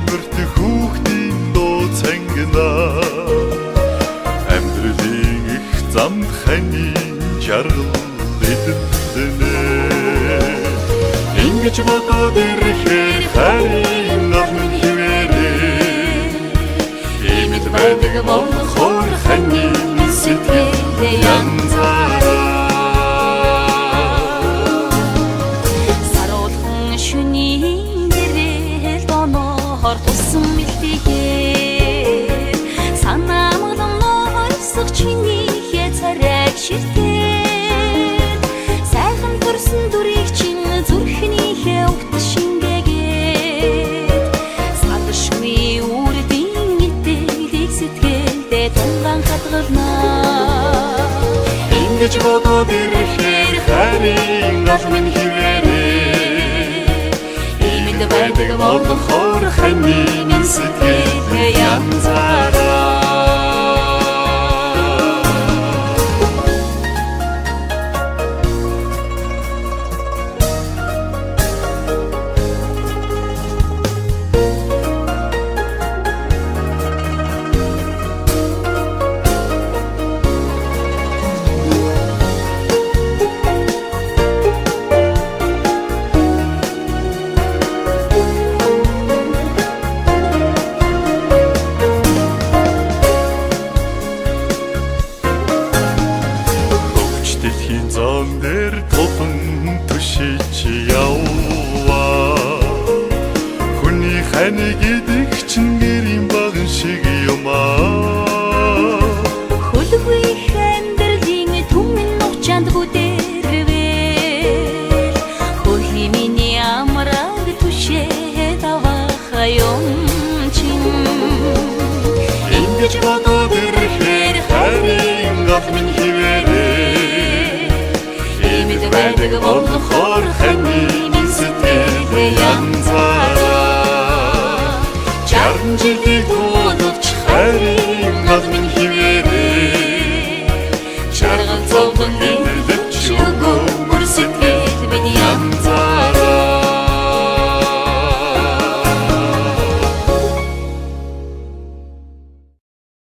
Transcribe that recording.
Өнгөрт хүүхдийн дуу цангинаа амьдралын их зам ханийн жаргал эдэлдэнэ ингэж бодоод ирэхээр харин олон хിവэрээ имэд байдаг болохоор ханийн сэтгэлдээ янзаараа саруулхан шөнийн гэрэл доноор тусан бэлтгээр санаамглан орсох чинийхээ царайг ширтээд сайхан төрсөн дүрийг чинь зүрхнийхээ өгт шингээгээд салшгүй үрдийн итгэлийг сэтгэлдээ тунгаан хадгалнаа ингэж бодоод ирэхээр харин олон хിവэрээ имэд байдаг болохоор ханийн сэтгэлдээ янзаараа дэлхийн зон дээр тулан түшиж яваа хүний хань гэдэг чинь гэрийн баган шиг юм аа хөлгүй хэндэрлин түмэн нухчанд бүдэрвэл хөлний миний амраг түшээд авах юм чин ингэж бодоод ирэхээр харин олон хിവэрээ имэд байдаг болохоор ханийн сэтгэлдээ янзаараа 60 жилийн